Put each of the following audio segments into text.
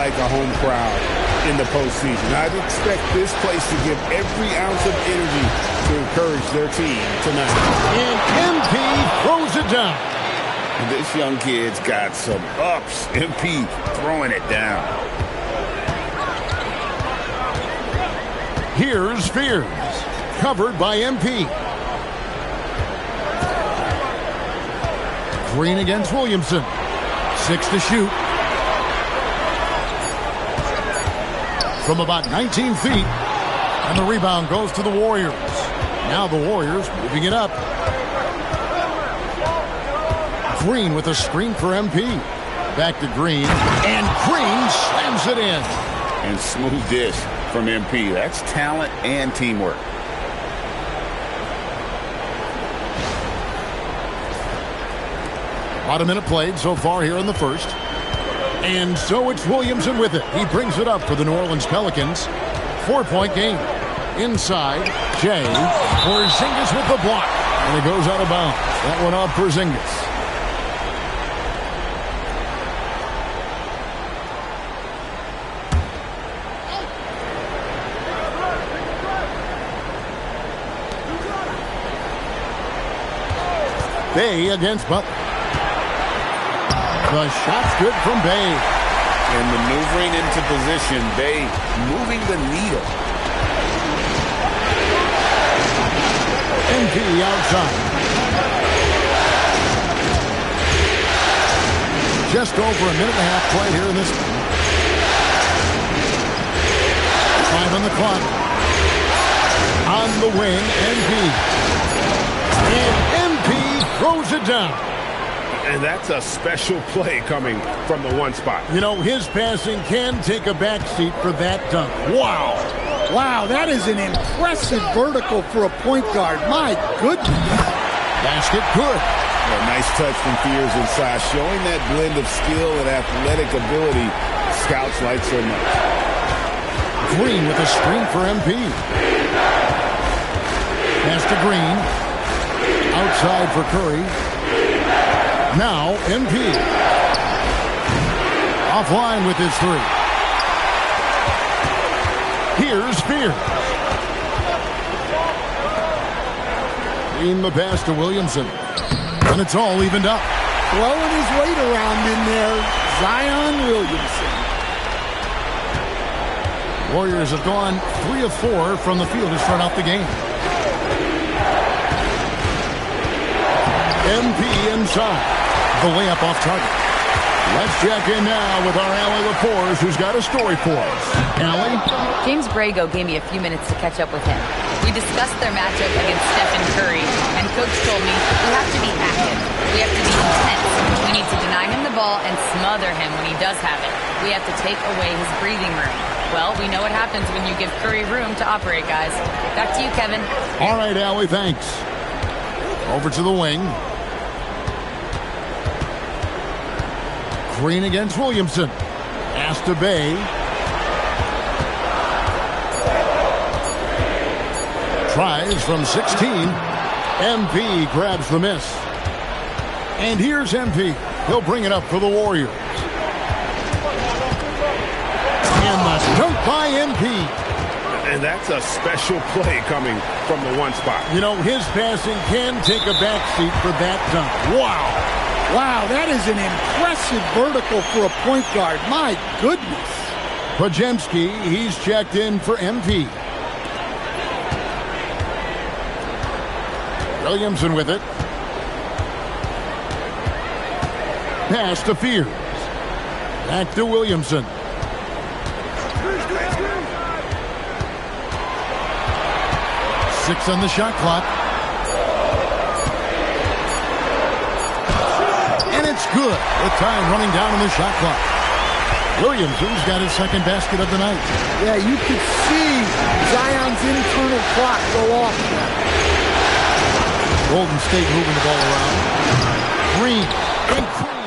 like a home crowd in the postseason. I'd expect this place to give every ounce of energy to encourage their team tonight. And MP throws it down. This young kid's got some ups. MP throwing it down. Here's Fears, covered by MP. Green against Williamson. 6 to shoot. From about 19 feet. And the rebound goes to the Warriors. Now the Warriors moving it up. Green with a screen for MP. Back to Green. And Green slams it in. And smooth dish from MP. That's talent and teamwork. About a minute played so far here in the first. And so it's Williamson with it. He brings it up for the New Orleans Pelicans. 4-point game. Inside, Jay. Porzingis with the block. And it goes out of bounds. That one off Porzingis. Bay against Butler. The shot's good from Bay. And maneuvering into position, Bay moving the needle. MP outside. Just over a minute and a half play here in this one. 5 on the clock. On the wing, MP. And MP throws it down. And that's a special play coming from the one spot. You know, his passing can take a backseat for that dunk. Wow. Wow, that is an impressive vertical for a point guard. My goodness. Basket good. A nice touch from Fears inside, showing that blend of skill and athletic ability scouts like so much. Green with a screen for MP. Pass to Green. Outside for Curry. Now MP. Offline with his three. Here's Fears. In the pass to Williamson. And it's all evened up. Throwing his weight around in there, Zion Williamson. Warriors have gone 3 of 4 from the field to start out the game. MP inside. The layup off target. Let's check in now with our Allie Lapores, who's got a story for us. Allie? James Brago gave me a few minutes to catch up with him. We discussed their matchup against Stephen Curry, and Coach told me we have to be active. We have to be intense. We need to deny him the ball and smother him when he does have it. We have to take away his breathing room. Well, we know what happens when you give Curry room to operate, guys. Back to you, Kevin. All right, Allie, thanks. Over to the wing. Green against Williamson. Pass to Bay. Tries from 16. MP grabs the miss. And here's MP. He'll bring it up for the Warriors. And the dunk by MP. And that's a special play coming from the one spot. You know, his passing can take a backseat for that dunk. Wow. Wow, that is an impressive vertical for a point guard. My goodness. Podziemski, he's checked in for MP. Williamson with it. Pass to Fears. Back to Williamson. Six on the shot clock. And it's good with time running down on the shot clock. Williamson's got his second basket of the night. Yeah, you could see Zion's internal clock go off. Golden State moving the ball around. Green. And Green.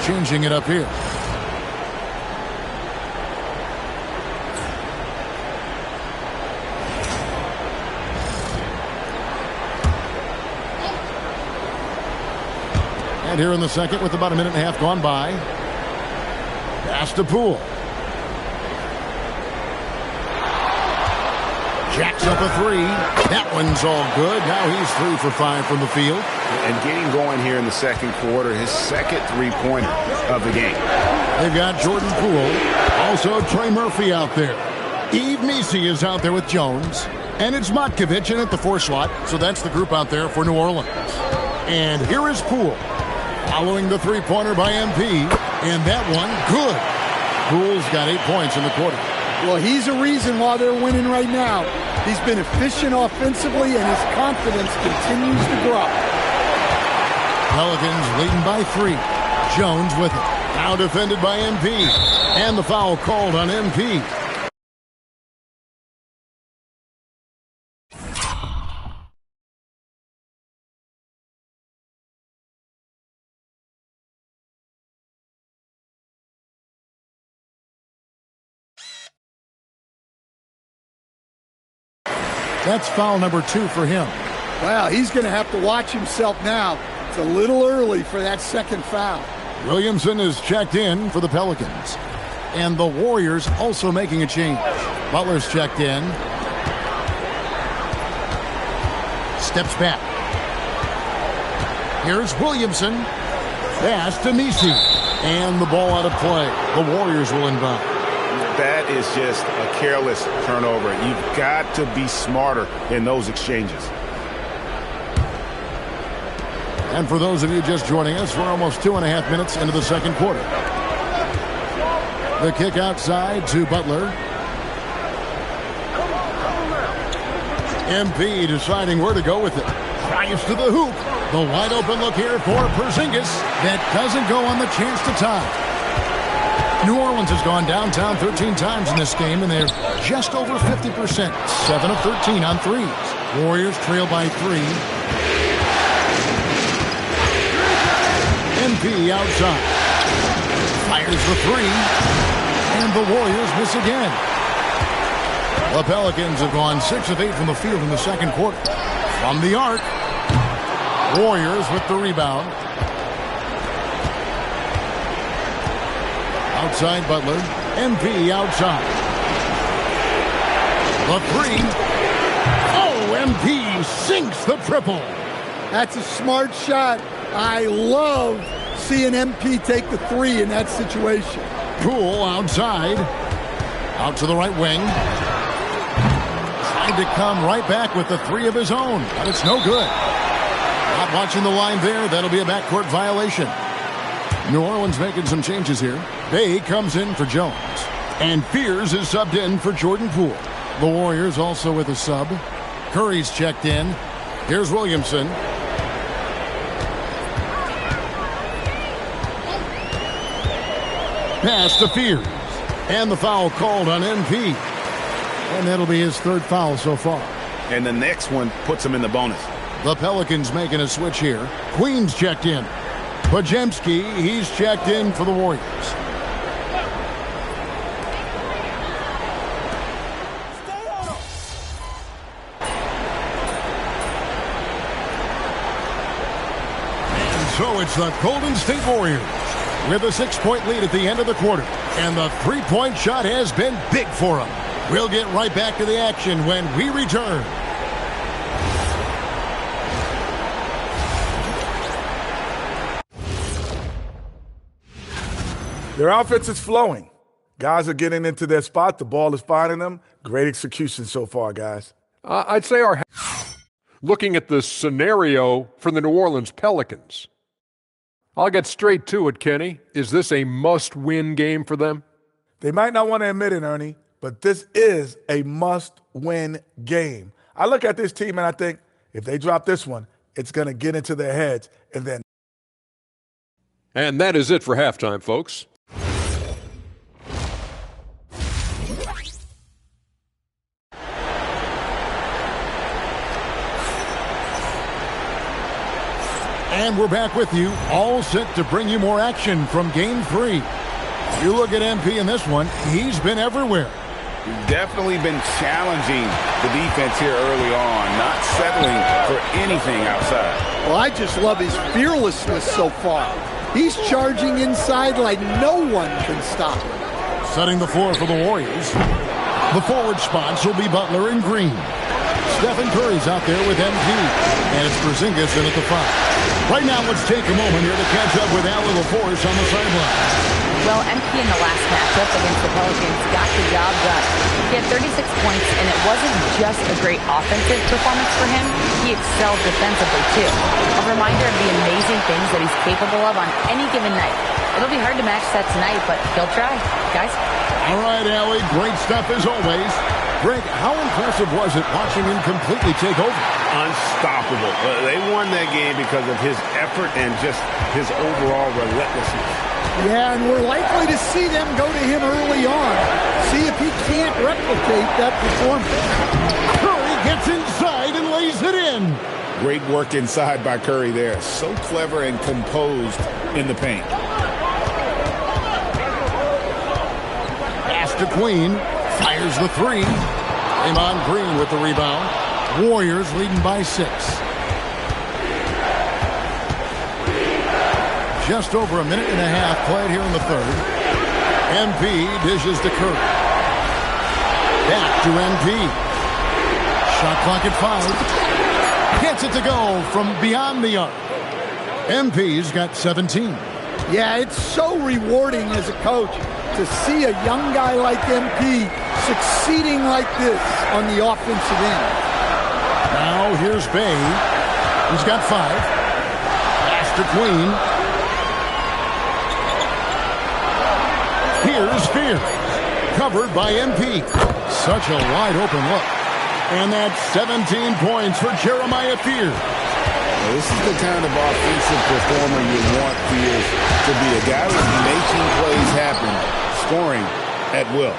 changing it up here. And here in the second with about a minute and a half gone by. Pass to Poole. Jacks up a three. That one's all good. Now he's 3 for 5 from the field. And getting going here in the second quarter, his second three-pointer of the game. They've got Jordan Poole. Also Trey Murphy out there. Eve Messi is out there with Jones. And it's Matkovic in at the 4 slot. So that's the group out there for New Orleans. And here is Poole. Following the three-pointer by MP. And that one, good. Poole's got 8 points in the quarter. Well, he's a reason why they're winning right now. He's been efficient offensively, and his confidence continues to grow. Pelicans leading by 3. Jones with it. Now defended by MP. And the foul called on MP. That's foul number 2 for him. Wow, he's going to have to watch himself now. It's a little early for that second foul. Williamson is checked in for the Pelicans. And the Warriors also making a change. Butler's checked in. Steps back. Here's Williamson. Pass to Messi. And the ball out of play. The Warriors will inbound. That is just a careless turnover. You've got to be smarter in those exchanges. And for those of you just joining us, we're almost 2.5 minutes into the second quarter. The kick outside to Butler. MP deciding where to go with it. Tries to the hoop. The wide open look here for Porzingis. That doesn't go on the chance to tie. New Orleans has gone downtown 13 times in this game, and they're just over 50%. 7 of 13 on threes. Warriors trail by 3. MP outside. Fires the 3. And the Warriors miss again. The Pelicans have gone 6 of 8 from the field in the second quarter. From the arc. Warriors with the rebound. Outside Butler. MP outside. The 3. Oh, MP sinks the triple. That's a smart shot. I love seeing MP take the 3 in that situation. Poole outside. Out to the right wing. Tried to come right back with the 3 of his own, but it's no good. Not watching the line there. That'll be a backcourt violation. New Orleans making some changes here. Bay comes in for Jones. And Fears is subbed in for Jordan Poole. The Warriors also with a sub. Curry's checked in. Here's Williamson. Pass to Fears. And the foul called on MP. And that'll be his 3rd foul so far. And the next one puts him in the bonus. The Pelicans making a switch here. Queen's checked in. Podziemski, he's checked in for the Warriors. And so it's the Golden State Warriors with a 6-point lead at the end of the quarter. And the 3-point shot has been big for them. We'll get right back to the action when we return. Their offense is flowing. Guys are getting into their spot. The ball is finding them. Great execution so far, guys. I'd say looking at the scenario for the New Orleans Pelicans. I'll get straight to it, Kenny. Is this a must-win game for them? They might not want to admit it, Ernie, but this is a must-win game. I look at this team and I think if they drop this one, it's going to get into their heads and then. And that is it for halftime, folks. And we're back with you, all set to bring you more action from Game 3. You look at MP in this one, he's been everywhere. Definitely been challenging the defense here early on, not settling for anything outside. Well, I just love his fearlessness so far. He's charging inside like no one can stop him. Setting the floor for the Warriors. The forward spots will be Butler and Green. Stephen Curry's out there with MP. And it's Porzingis in at the 5. Right now, let's take a moment here to catch up with Allie LaForce on the sideline. Well, MP in the last matchup against the Pelicans got the job done. He had 36 points, and it wasn't just a great offensive performance for him. He excelled defensively, too. A reminder of the amazing things that he's capable of on any given night. It'll be hard to match that tonight, but he'll try. Guys? All right, Allie, great stuff as always. Greg, how impressive was it watching him completely take over? Unstoppable. They won that game because of his effort and just his overall relentlessness. Yeah, and we're likely to see them go to him early on. See if he can't replicate that performance. Curry gets inside and lays it in. Great work inside by Curry there. So clever and composed in the paint. Pass to Queen. Fires the 3. Draymond Green with the rebound. Warriors leading by 6. Just over a minute and a half played here in the third. MP dishes to Curry. Back to MP. Shot clock at 5. Gets it to go from beyond the arc. MP's got 17. Yeah, it's so rewarding as a coach to see a young guy like MP succeeding like this on the offensive end. Now here's Bay. He's got 5. Pass to Queen. Here's Fear. Covered by MP. Such a wide open look. And that's 17 points for Jeremiah Fear. Well, this is the kind of offensive performer you want Fears to be. A guy who's making plays happen, scoring at will.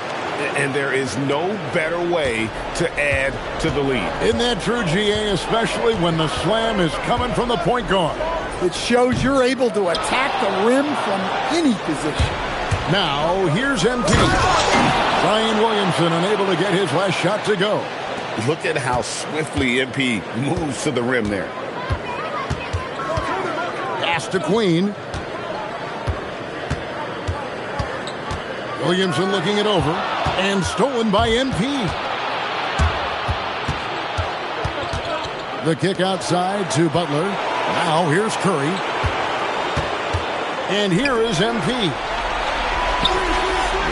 And there is no better way to add to the lead. Isn't that true, GA, especially when the slam is coming from the point guard? It shows you're able to attack the rim from any position. Now, here's MP. Brian Williamson unable to get his last shot to go. Look at how swiftly MP moves to the rim there. Pass to Queen. Williamson looking it over. And stolen by MP. The kick outside to Butler. Now here's Curry. And here is MP.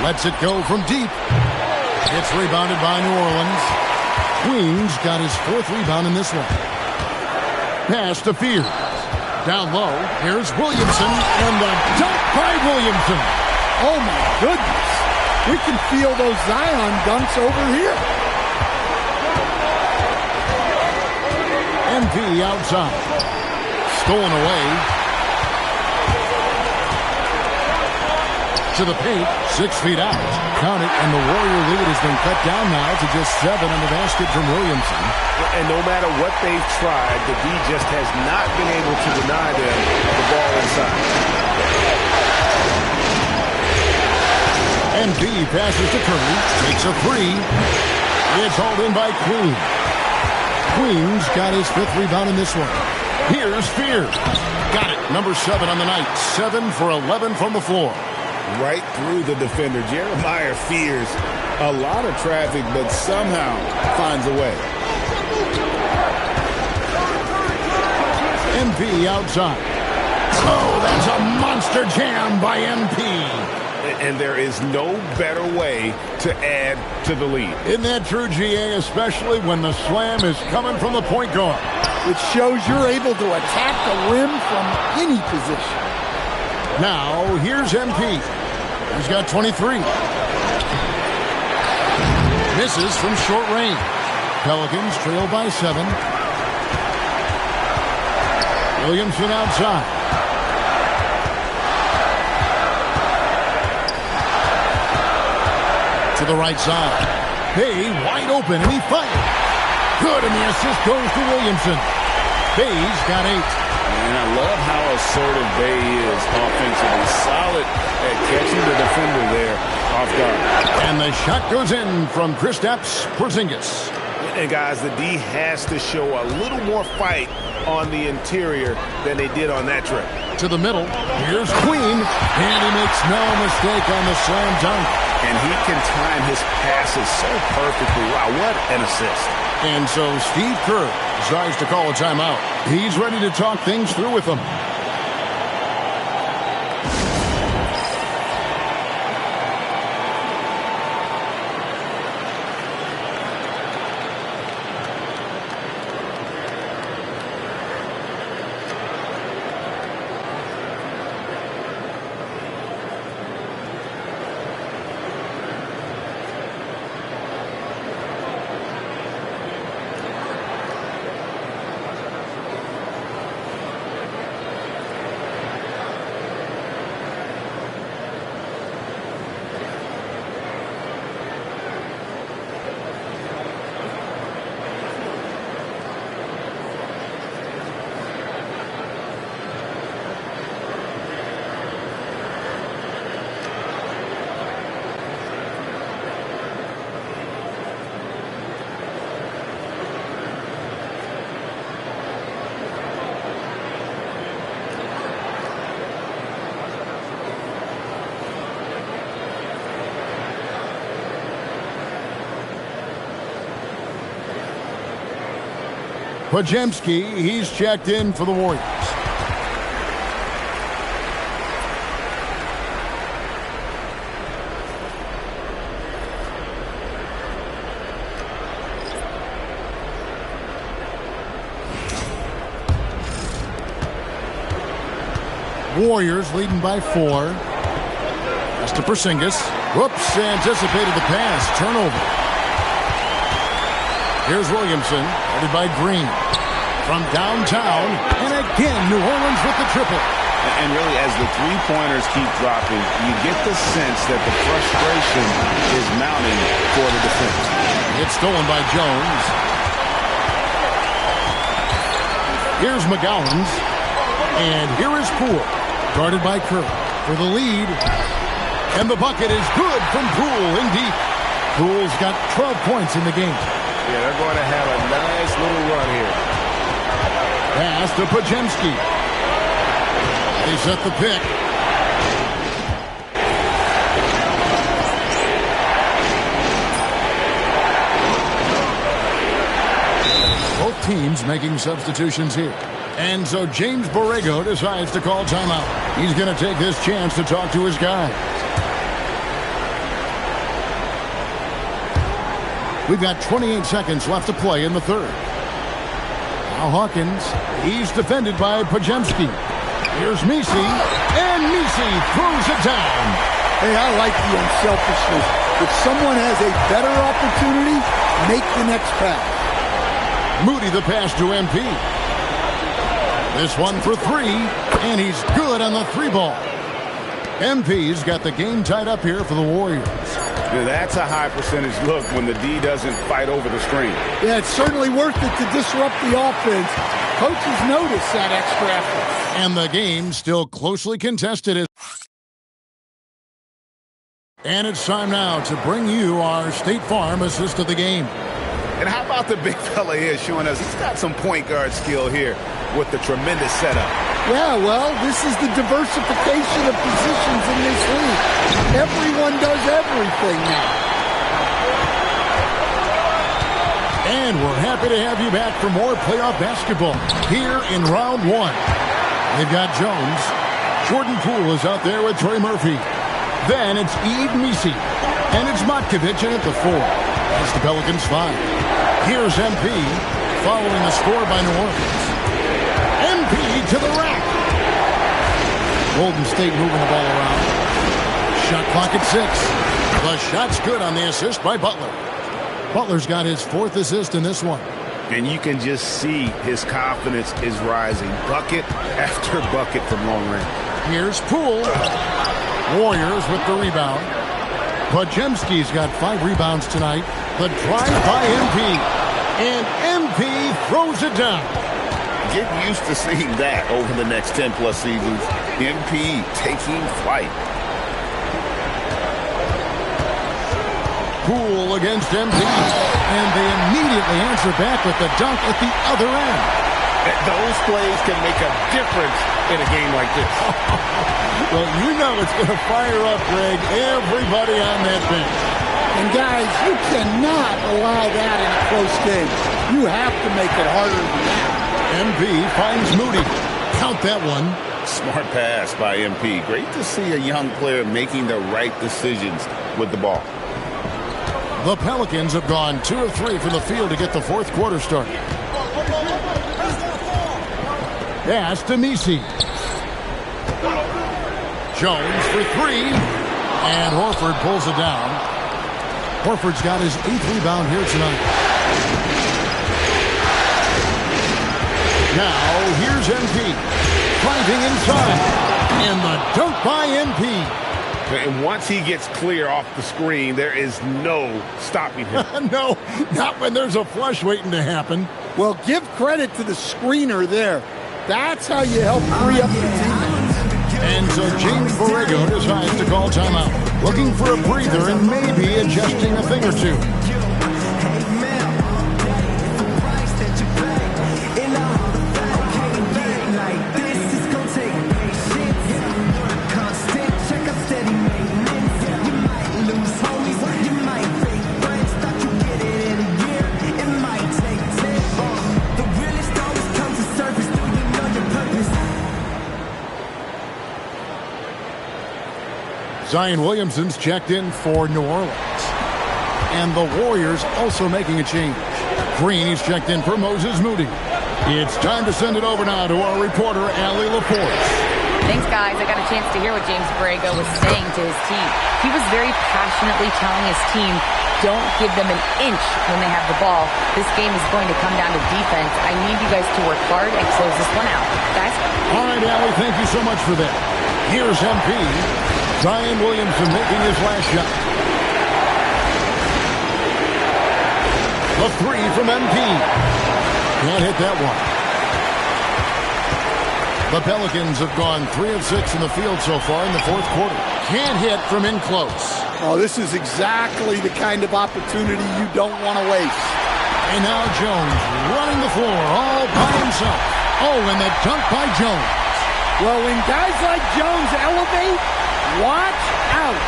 Lets it go from deep. It's rebounded by New Orleans. Queen's got his 4th rebound in this one. Pass to Fear. Down low, here's Williamson, and the dunk by Williamson. Oh, my goodness. We can feel those Zion dunks over here. MP outside. Stolen away. To the paint, 6 feet out. Count it, and the Warrior lead has been cut down now to just 7 on the basket from Williamson. And no matter what they've tried, the D just has not been able to deny them the ball inside. And B passes to Curry, takes a 3. It's hauled in by Queen. Queen's got his 5th rebound in this one. Here's Fear. Got it, number 7 on the night. 7 for 11 from the floor. Right through the defender. Jeremiah Fears a lot of traffic, but somehow finds a way. MP outside. Oh, that's a monster jam by MP. And there is no better way to add to the lead. Isn't that true, GA, especially when the slam is coming from the point guard? Which shows you're able to attack the rim from any position. Now, here's MP. He's got 23. Misses from short range. Pelicans trail by 7. Williamson outside. To the right side. Bay wide open, and he fired. Good, and the assist goes to Williamson. Bay's got 8. and I love how assertive Bay is offensively. Solid at catching the defender there off guard. And the shot goes in from Kristaps Porzingis. And guys, the D has to show a little more fight on the interior than they did on that trip. To the middle, here's Queen, and he makes no mistake on the slam dunk. And he can time his passes so perfectly. Wow, what an assist. And so Steve Kerr decides to call a timeout. He's ready to talk things through with them. Podziemski, he's checked in for the Warriors. Warriors leading by 4. Pass to Porzingis. Whoops, anticipated the pass. Turnover. Here's Williamson, headed by Green. From downtown, and again, New Orleans with the triple. And really, as the three-pointers keep dropping, you get the sense that the frustration is mounting for the defense. It's stolen by Jones. Here's McGowans. And here is Poole, guarded by Kerr for the lead. And the bucket is good from Poole in deep. Poole's got 12 points in the game. Yeah, they're going to have a nice little run here. Pass to Podziemski. They set the pick. Both teams making substitutions here. And so James Borrego decides to call timeout. He's going to take this chance to talk to his guys. We've got 28 seconds left to play in the third. Now Hawkins, he's defended by Podziemski. Here's Messi, and Messi throws it down. Hey, I like the unselfishness. If someone has a better opportunity, make the next pass. Moody the pass to MP. This one for 3, and he's good on the 3 ball. MP's got the game tied up here for the Warriors. Yeah, that's a high percentage look when the D doesn't fight over the screen. Yeah, it's certainly worth it to disrupt the offense. Coaches notice that extra effort. And the game still closely contested. And it's time now to bring you our State Farm assist of the game. And how about the big fella here showing us he's got some point guard skill here with the tremendous setup. Yeah, well, this is the diversification of positions in this league. Everyone does everything now. And we're happy to have you back for more playoff basketball here in round 1. They've got Jones. Jordan Poole is out there with Trey Murphy. Then it's Yves Messi. And it's Matkovic in at the 4. That's the Pelicans 5. Here's MP following the score by New Orleans. MP to the rack. Golden State moving the ball around. Shot clock at 6. The shot's good on the assist by Butler. Butler's got his 4th assist in this one. And you can just see his confidence is rising. Bucket after bucket from long range. Here's Poole. Warriors with the rebound. Podziemski's got 5 rebounds tonight. The drive by MP. And MP throws it down. Get used to seeing that over the next 10-plus seasons. MP taking flight. Poole against MP, and they immediately answer back with the dunk at the other end. Those plays can make a difference in a game like this. Well, you know it's going to fire up, Greg, everybody on that bench. And guys, you cannot allow that in a close game. You have to make it harder than that. MP finds Moody. Count that one. Smart pass by MP. Great to see a young player making the right decisions with the ball. The Pelicans have gone 2 of 3 from the field to get the fourth quarter started. Pass to Messi. Jones for 3. And Horford pulls it down. Horford's got his 8th rebound here tonight. Now, here's MP. Driving inside. And the dunk by MP. And once he gets clear off the screen, there is no stopping him. No, not when there's a flush waiting to happen. Well, give credit to the screener there. That's how you help free up the teammates. And so James Borrego decides to call timeout. Looking for a breather and maybe adjusting a thing or two. Zion Williamson's checked in for New Orleans. And the Warriors also making a change. Green is checked in for Moses Moody. It's time to send it over now to our reporter, Allie Laporte. Thanks, guys. I got a chance to hear what James Borrego was saying to his team. He was very passionately telling his team, don't give them an inch when they have the ball. This game is going to come down to defense. I need you guys to work hard and close this one out. Guys? All right, Allie, thank you so much for that. Here's MP. Zion Williamson making his last shot. The 3 from MP. Can't hit that one. The Pelicans have gone 3 of 6 in the field so far in the fourth quarter. Can't hit from in close. Oh, this is exactly the kind of opportunity you don't want to waste. And now Jones running the floor all by himself. Oh, and the dunk by Jones. Well, when guys like Jones elevate, watch out.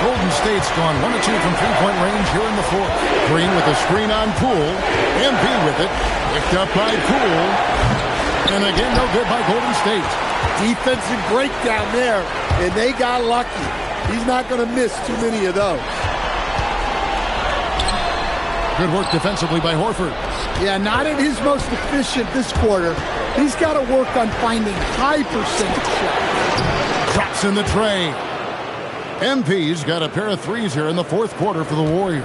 Golden State's gone 1 of 2 from three-point range here in the fourth. Green with a screen on Poole. MP with it. Picked up by Poole. And again, no good by Golden State. Defensive breakdown there, and they got lucky. He's not going to miss too many of those. Good work defensively by Horford. Yeah, not at his most efficient this quarter. He's got to work on finding high percentage shots. Drops in the tray. MP's got a pair of threes here in the fourth quarter for the Warriors.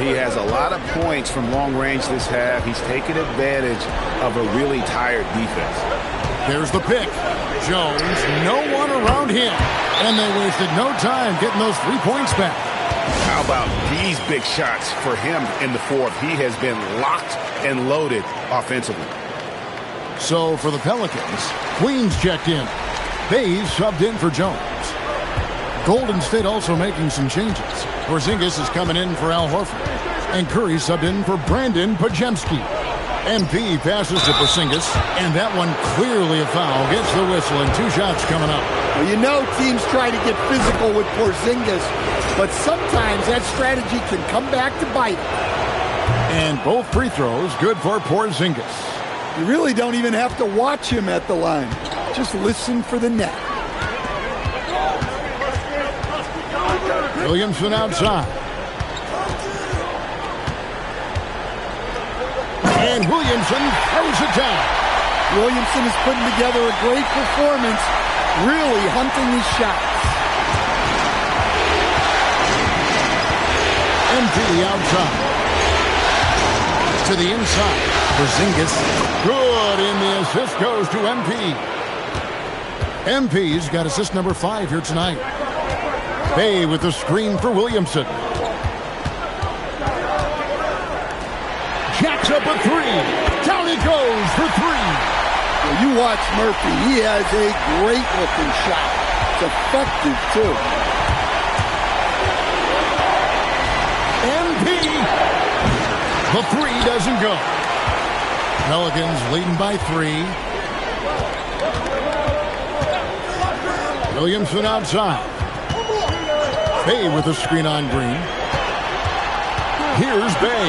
He has a lot of points from long range this half. He's taken advantage of a really tired defense. There's the pick. Jones, no one around him. And they wasted no time getting those 3 points back. How about these big shots for him in the fourth? He has been locked and loaded offensively. So for the Pelicans, Queens checked in. Hayes subbed in for Jones. Golden State also making some changes. Porzingis is coming in for Al Horford. And Curry subbed in for Brandon Pajemski. MP passes to Porzingis, and that one clearly a foul. Gets the whistle, and 2 shots coming up. Well, you know teams try to get physical with Porzingis, but sometimes that strategy can come back to bite. And both free throws good for Porzingis. You really don't even have to watch him at the line. Just listen for the net. Williamson outside. And Williamson throws it down. Williamson is putting together a great performance, really hunting his shots. MP outside. To the inside. Porzingis. Good, and the assist goes to MP. MP's got assist number 5 here tonight. Bay with the screen for Williamson. Jacks up a 3. Down he goes. watch Murphy. He has a great-looking shot. It's effective, too. MP. The three doesn't go. Pelicans leading by 3. Williamson outside. Bay with a screen on Green. Here's Bay.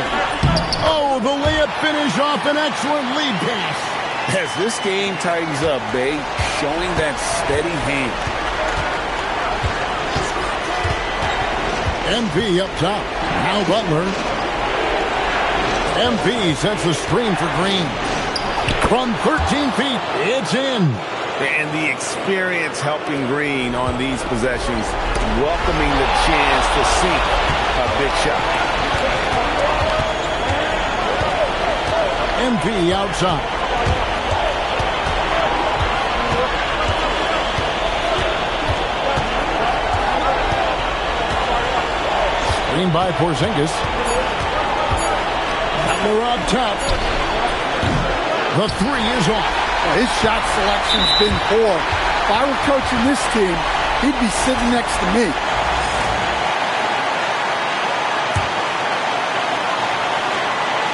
Oh, the layup finish off an excellent lead pass. As this game tightens up, Bay showing that steady hand. MP up top. Now Butler. MP sets the screen for Green. From 13 feet, it's in. And the experience helping Green on these possessions, welcoming the chance to sink a big shot. MP outside. Screen by Porzingis. Butler up top. The three is off. His shot selection's been poor. If I were coaching this team, he'd be sitting next to me.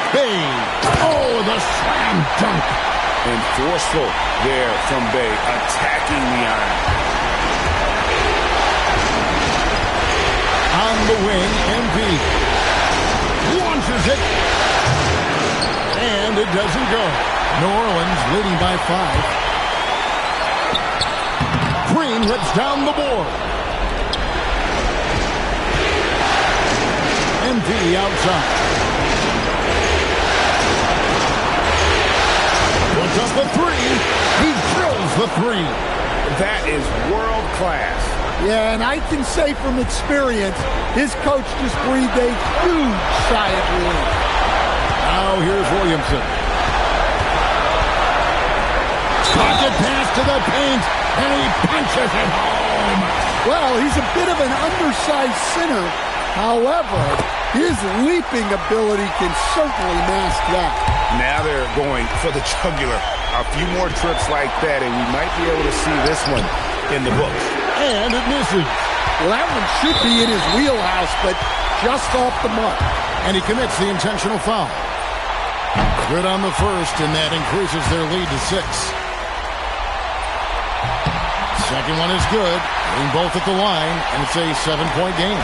Bay. Oh, the slam dunk. And forceful there from Bay, attacking the iron. On the wing, MP launches it. And it doesn't go. New Orleans leading by 5. Green rips down the board. MP outside. Puts up the three. He drills the three. That is world class. Yeah, and I can say from experience, his coach just breathed a huge sigh of relief. Now here's Williamson. Pocket pass to the paint, and he punches it home. Well, he's a bit of an undersized center. However, his leaping ability can certainly mask that. Now they're going for the jugular. A few more trips like that, and we might be able to see this one in the books. And it misses. Well, that one should be in his wheelhouse, but just off the mark. And he commits the intentional foul. Good on the first, and that increases their lead to 6. Second one is good. Hitting both at the line, and it's a 7-point game.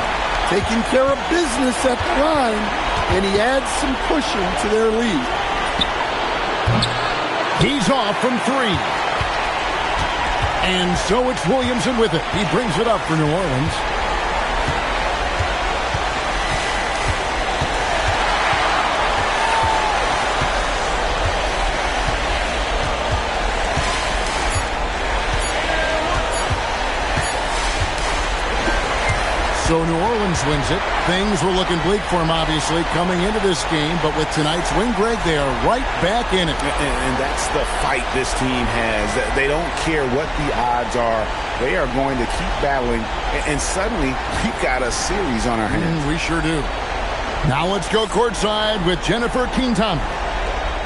Taking care of business at the line, and he adds some cushion to their lead. He's off from 3. And so it's Williamson with it. He brings it up for New Orleans. So New Orleans wins it. Things were looking bleak for them, obviously, coming into this game. But with tonight's win, Greg, they are right back in it. And that's the fight this team has. They don't care what the odds are. They are going to keep battling. And suddenly, we've got a series on our hands. We sure do. Now let's go courtside with Jennifer Quintana.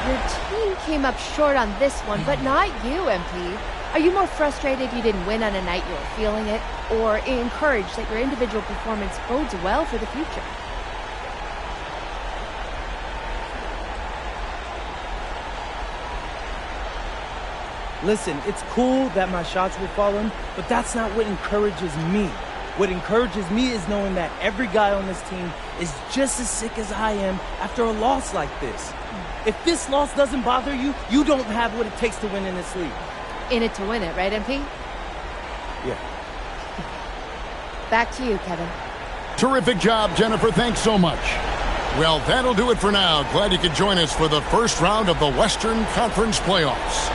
Your team came up short on this one, but not you, MP. Are you more frustrated you didn't win on a night you were feeling it, or encouraged that your individual performance bodes well for the future? Listen, it's cool that my shots were falling, but that's not what encourages me. What encourages me is knowing that every guy on this team is just as sick as I am after a loss like this. If this loss doesn't bother you, you don't have what it takes to win in this league. In it to win it, right, MP? Yeah. Back to you, Kevin. Terrific job, Jennifer. Thanks so much. Well, that'll do it for now. Glad you could join us for the first round of the Western Conference Playoffs.